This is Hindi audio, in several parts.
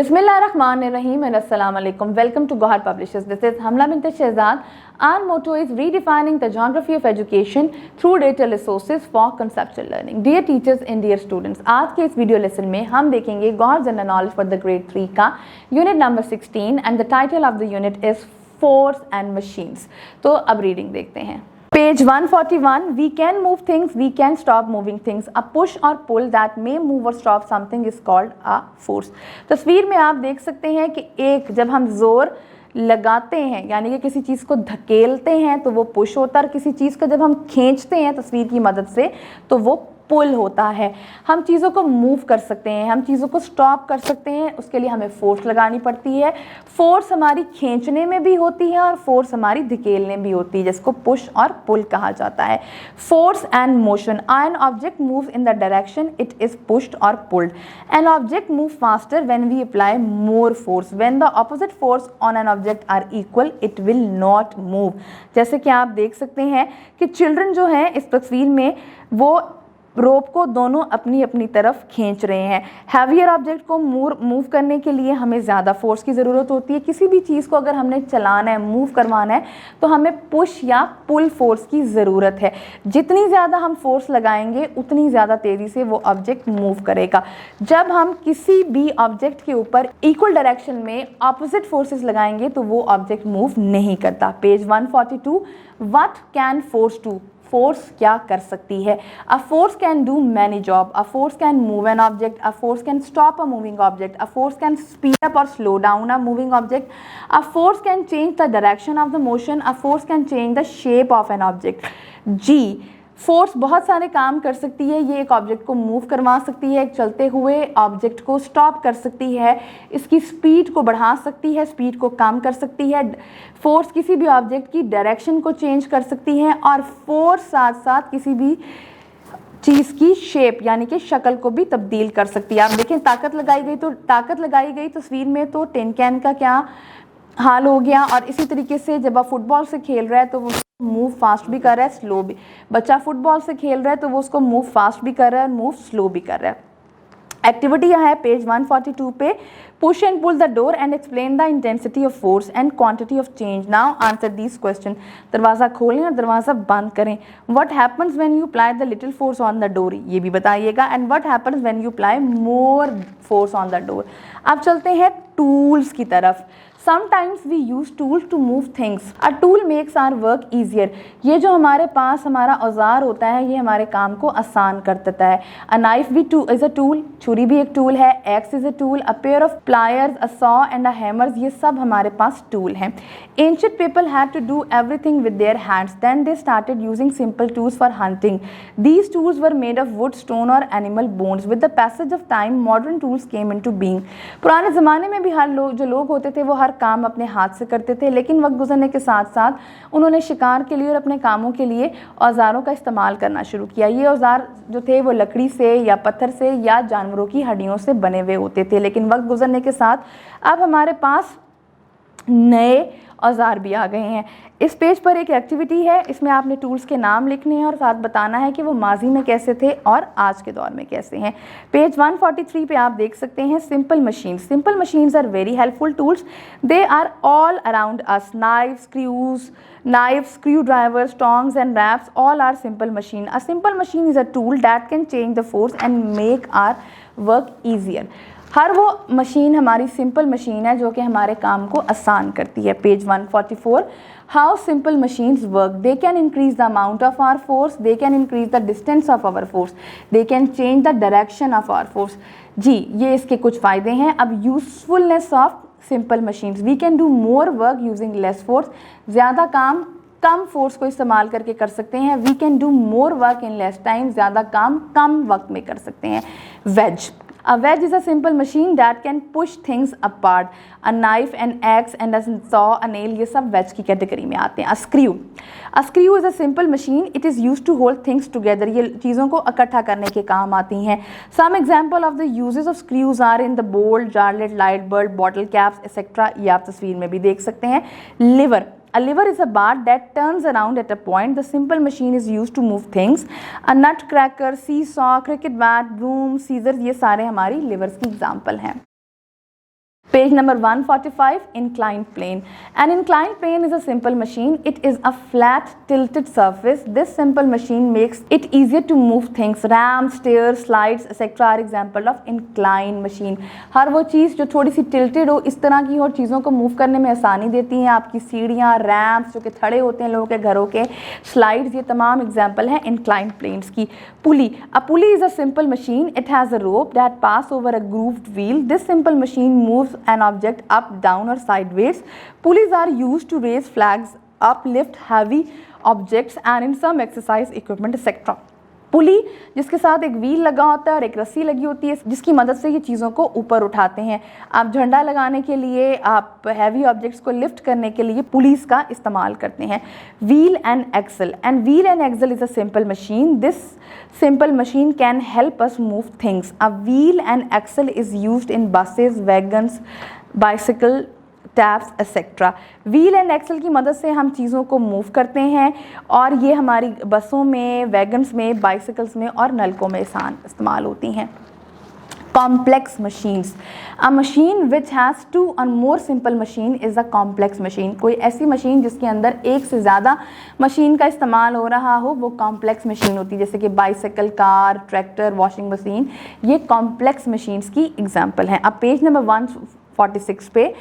Bismillahirrahmanirrahim and Assalamu alaikum. Welcome to Gohar Publishers. This is Hamla bint Shehzad. Our motto is redefining the geography of education through data resources for conceptual learning. Dear teachers and dear students, आज के इस वीडियो लेसन में हम देखेंगे गौहर general knowledge for the grade 3 का unit number 16 and the title of the unit is force and machines. तो अब रीडिंग देखते हैं। Page 141, we can move things, we can stop moving things. A push or pull that may move or stop something is called a force. तस्वीर में आप देख सकते हैं कि एक जब हम जोर लगाते हैं यानी कि किसी चीज़ को धकेलते हैं तो वो पुश होता है, और किसी चीज़ को जब हम खींचते हैं तस्वीर की मदद से तो वो पुल होता है। हम चीज़ों को मूव कर सकते हैं, हम चीज़ों को स्टॉप कर सकते हैं, उसके लिए हमें फोर्स लगानी पड़ती है। फोर्स हमारी खींचने में भी होती है और फोर्स हमारी धकेलने भी होती है, जिसको पुश और पुल कहा जाता है। Force and motion, an object moves in the direction it is pushed और pulled. An object move faster when we apply more force. When the opposite force on an object are equal it will not move. जैसे कि आप देख सकते हैं कि चिल्ड्रन जो हैं इस तस्वीर में वो रोप को दोनों अपनी अपनी तरफ खींच रहे हैं। हैवियर ऑब्जेक्ट को मूव करने के लिए हमें ज़्यादा फोर्स की ज़रूरत होती है। किसी भी चीज़ को अगर हमने चलाना है, मूव करवाना है, तो हमें पुश या पुल फोर्स की ज़रूरत है। जितनी ज़्यादा हम फोर्स लगाएंगे उतनी ज़्यादा तेज़ी से वो ऑब्जेक्ट मूव करेगा। जब हम किसी भी ऑब्जेक्ट के ऊपर इक्वल डायरेक्शन में ऑपोजिट फोर्सेस लगाएंगे तो वो ऑब्जेक्ट मूव नहीं करता। Page 142, what can force do? Force क्या कर सकती है? A force can do many job. A force can move an object. A force can stop a moving object. A force can speed up और slow down a moving object. A force can change the direction of the motion. A force can change the shape of an object. जी, फोर्स बहुत सारे काम कर सकती है। ये एक ऑब्जेक्ट को मूव करवा सकती है, एक चलते हुए ऑब्जेक्ट को स्टॉप कर सकती है, इसकी स्पीड को बढ़ा सकती है, स्पीड को कम कर सकती है। फोर्स किसी भी ऑब्जेक्ट की डायरेक्शन को चेंज कर सकती है, और फोर्स साथ साथ किसी भी चीज़ की शेप यानी कि शक्ल को भी तब्दील कर सकती है। आप देखें, ताकत लगाई गई तस्वीर में तो टिन कैन का क्या हाल हो गया, और इसी तरीके से जब आप फुटबॉल से खेल रहा है तो वो मूव फास्ट भी कर रहा है, स्लो भी। बच्चा फुटबॉल से खेल रहा है तो वो उसको मूव फास्ट भी कर रहा है और मूव स्लो भी कर रहा है। एक्टिविटी यह है पेज 142 पे, push and pull the door and explain the intensity of force and quantity of change. Now answer these question. दरवाज़ा खोलें और दरवाज़ा बंद करें। What happens when you apply the little force on the door, ये भी बताइएगा। And what happens when you apply more force on the door. अब चलते हैं टूल्स की तरफ। Sometimes we use tools to move things. A tool makes our work easier. ये जो हमारे पास हमारा औजार होता है ये हमारे काम को आसान कर देता है। A knife भी is a tool. छुरी भी एक टूल है। Axe is a tool. A pair of pliers, a saw and a hammer, ये सब हमारे पास टूल हैं। Ancient people had to do everything with their hands. Then they started using simple tools for hunting. These tools were made of wood, stone or animal bones. With the passage of time, modern tools came into being. पुराने ज़माने में भी जो लोग होते थे वो हर काम अपने हाथ से करते थे, लेकिन वक्त गुजरने के साथ साथ उन्होंने शिकार के लिए और अपने कामों के लिए औजारों का इस्तेमाल करना शुरू किया। ये औजार जो थे वो लकड़ी से या पत्थर से या जानवरों की हड्डियों से बने हुए होते थे, लेकिन वक्त गुजरने के साथ अब हमारे पास नए औजार भी आ गए हैं। इस पेज पर एक एक्टिविटी है, इसमें आपने टूल्स के नाम लिखने हैं और साथ बताना है कि वो माजी में कैसे थे और आज के दौर में कैसे हैं। पेज 143 पे आप देख सकते हैं simple machines. Simple machines are very helpful tools, they are all around us. Knives, screwdrivers, tongs and wraps, all are simple machine. A simple machine is a tool that can change the force and make our work easier. हर वो मशीन हमारी सिंपल मशीन है जो कि हमारे काम को आसान करती है। Page 144, how simple machines work, they can increase the amount of our force, they can increase the distance of our force, they can change the direction of our force. जी, ये इसके कुछ फ़ायदे हैं। अब usefulness of simple machines, we can do more work using less force, ज़्यादा काम कम फोर्स को इस्तेमाल करके कर सकते हैं। We can do more work in less time, ज़्यादा काम कम वक्त में कर सकते हैं। Wedge, a wedge is a simple machine that can push things apart. A knife, an axe and a saw, a nail, ये सब wedge की कैटेगरी में आते हैं। A screw is a simple machine. It is used to hold things together. ये चीज़ों को इकट्ठा करने के काम आती हैं। Some example of the uses of screws are in the bowl, jarlet, light bulb, bottle caps, etc. ये आप तस्वीर में भी देख सकते हैं। Lever, A lever is a bar that turns around at a point. The simple machine is used to move things. A nutcracker, seesaw, cricket bat, broom, scissors, ये सारे हमारी levers की एग्जाम्पल हैं। Page number 145, inclined plane. An inclined plane is a simple machine. It is a flat, tilted surface. This simple machine makes it easier to move things. Ramps, stairs, slides, etc. are example of inclined machine. हर वो चीज़ जो थोड़ी सी tilted हो, इस तरह की और चीज़ों को मूव करने में आसानी देती हैं. आपकी सीढ़ियाँ, रैम्प्स जो कि खड़े होते हैं लोगों के घरों के, स्लाइड्स, ये तमाम एग्जाम्पल हैं inclined planes की. Pulley. A pulley is a simple machine. It has a rope that pass over a grooved wheel. This simple machine moves an object up, down or sideways. Pulleys are used to raise flags, uplift heavy objects and in some exercise equipment etc. पुली जिसके साथ एक व्हील लगा होता है और एक रस्सी लगी होती है जिसकी मदद से ये चीज़ों को ऊपर उठाते हैं. आप झंडा लगाने के लिए, आप हैवी ऑब्जेक्ट्स को लिफ्ट करने के लिए पुलिस का इस्तेमाल करते हैं. Wheel and axle. And wheel and axle is a simple machine. This simple machine can help us move things. A wheel and axle is used in buses, wagons, bicycle, tabs etcetera. Wheel and axle की मदद से हम चीज़ों को मूव करते हैं और ये हमारी बसों में, वैगन्स में, बाइसिकल्स में और नलकों में इस्तेमाल होती हैं. Complex machines. A machine which has two or more simple machine is a complex machine. कोई ऐसी मशीन जिसके अंदर एक से ज़्यादा मशीन का इस्तेमाल हो रहा हो वो कॉम्प्लेक्स मशीन होती है. जैसे कि bicycle, car, tractor, washing machine, ये कॉम्प्लेक्स मशीन्स की एग्जाम्पल हैं. अब पेज नंबर 146 पे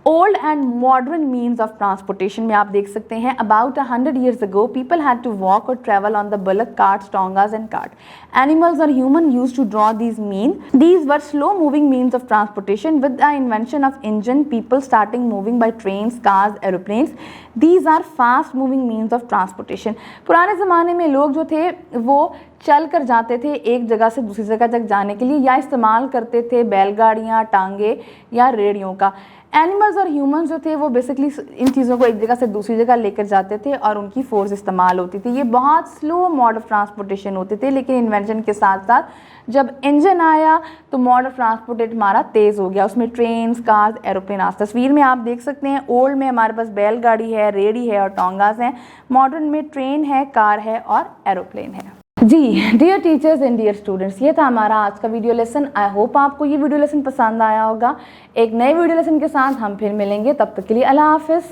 old and modern means of transportation में आप देख सकते हैं. About 100 years ago people had to walk or travel on the bullock carts, tongas and cart. Animals or human used to draw these means. These were slow moving means of transportation. With the invention of engine, people starting moving by trains, cars, aeroplanes. These are fast moving means of transportation. पुराने ज़माने में लोग जो थे वो चल कर जाते थे एक जगह से दूसरी जगह तक जाने के लिए या इस्तेमाल करते थे बैलगाड़ियाँ, टांगे या रेडियों का. एनिमल्स और ह्यूमंस जो थे वो बेसिकली इन चीज़ों को एक जगह से दूसरी जगह लेकर जाते थे और उनकी फोर्स इस्तेमाल होती थी. ये बहुत स्लो मोड ऑफ ट्रांसपोर्टेशन होते थे, लेकिन इन्वेंशन के साथ साथ जब इंजन आया तो मोड ऑफ ट्रांसपोर्टेट हमारा तेज़ हो गया. उसमें ट्रेन्स, कार्स, एरोप्लेन आ. तस्वीर में आप देख सकते हैं ओल्ड में हमारे पास बैलगाड़ी है, रेडी है और टोंगास हैं. मॉडर्न में ट्रेन है, कार है और एरोप्लेन है. जी dear teachers and dear students, ये था हमारा आज का वीडियो लेसन. आई होप आपको ये वीडियो लेसन पसंद आया होगा. एक नए वीडियो लेसन के साथ हम फिर मिलेंगे. तब तक के लिए अल्लाह हाफिज़.